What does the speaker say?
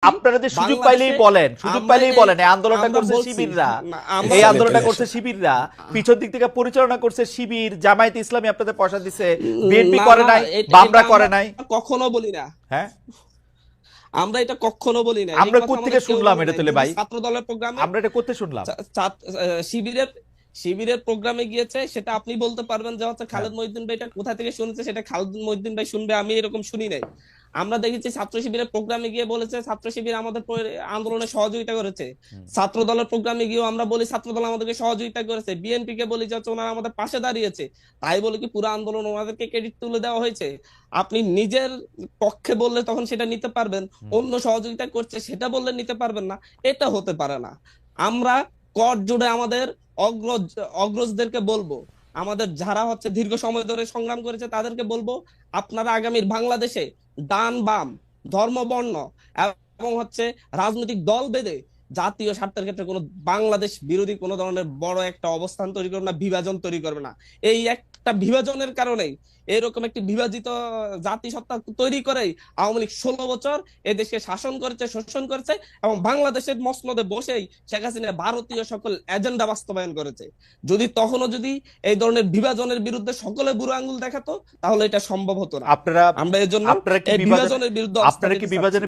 আপনারা যে সুযোগ পাইলেই বলেন, এই আন্দোলনটা করছে শিবিররা, এই আন্দোলনটা করছে শিবিররা, পিছন দিক থেকে পরিচালনা করছে শিবির, জামায়াত ইসলামী আপনাদের পয়সা দিছে, বিএনপি করে নাই, বামরা করে নাই, কখনো বলি না। হ্যাঁ আমরা এটা কখনো বলি না। আমরা কোত্থেকে শুনলাম এটা তাহলে ভাই? ছাত্র দলের প্রোগ্রামে আমরা এটা কোত্থেকে শুনলাম? শিবিরের শিবিরের প্রোগ্রামে গিয়েছে, সেটা আপনি বলতে পারবেন যে হচ্ছে খালেদ মহিউদ্দিন ভাই এটা কোথা থেকে শুনেছে, সেটা খালেদ মহিউদ্দিন ভাই শুনবে, আমি এরকম শুনি নাই। আমরা দেখেছি ছাত্র শিবিরের প্রোগ্রামে গিয়ে বলেছে ছাত্র শিবির আমাদের আন্দোলনে সহযোগিতা করেছে। ছাত্র দলের প্রোগ্রামে গিয়েও আমরা বলি ছাত্র দল আমাদেরকে সহযোগিতা করেছে। বিএনপি কে বলি যে ওনারা আমাদের পাশে দাঁড়িয়েছে, তাই বলে কি পুরো আন্দোলন ওনাদেরকে ক্রেডিট তুলে দেওয়া হয়েছে? আপনি নিজের পক্ষে বললে তখন সেটা নিতে পারবেন, অন্য সহযোগিতা করছে সেটা বললে নিতে পারবেন না, এটা হতে পারে না। আমরা কর জুড়ে আমাদের অগ্রজদেরকে বলবো, আমাদের যারা হচ্ছে দীর্ঘ সময় ধরে সংগ্রাম করেছে তাদেরকে বলবো, আপনারা আগামীর বাংলাদেশে ডান বাম ধর্ম বর্ণ এবং হচ্ছে রাজনৈতিক দল বেঁধে জাতীয় স্বার্থের ক্ষেত্রে কোনো বাংলাদেশ বিরোধী কোনো ধরনের বড় একটা অবস্থান তৈরি করবে না, বিভাজন তৈরি করবে না। এই একটা বিভাজনের কারণেই, এরকম একটি বিভাজিত জাতিসত্তা তৈরি করেই আওয়ামী লীগ 16 বছর এদেশকে শাসন করেছে, শোষণ করেছে এবং বাংলাদেশের মসনদে বসেই শেখ হাসিনা ভারতীয় সকল এজেন্ডা বাস্তবায়ন করেছে। যদি তখনও যদি এই ধরনের বিভাজনের বিরুদ্ধে সকলে বুড়ো আঙ্গুল দেখাতো, তাহলে এটা সম্ভব হতো না। আপনারা আমরা এর জন্য আপনারা কি এই বিভাজনের বিরুদ্ধে আপনারা কি বিভাজনের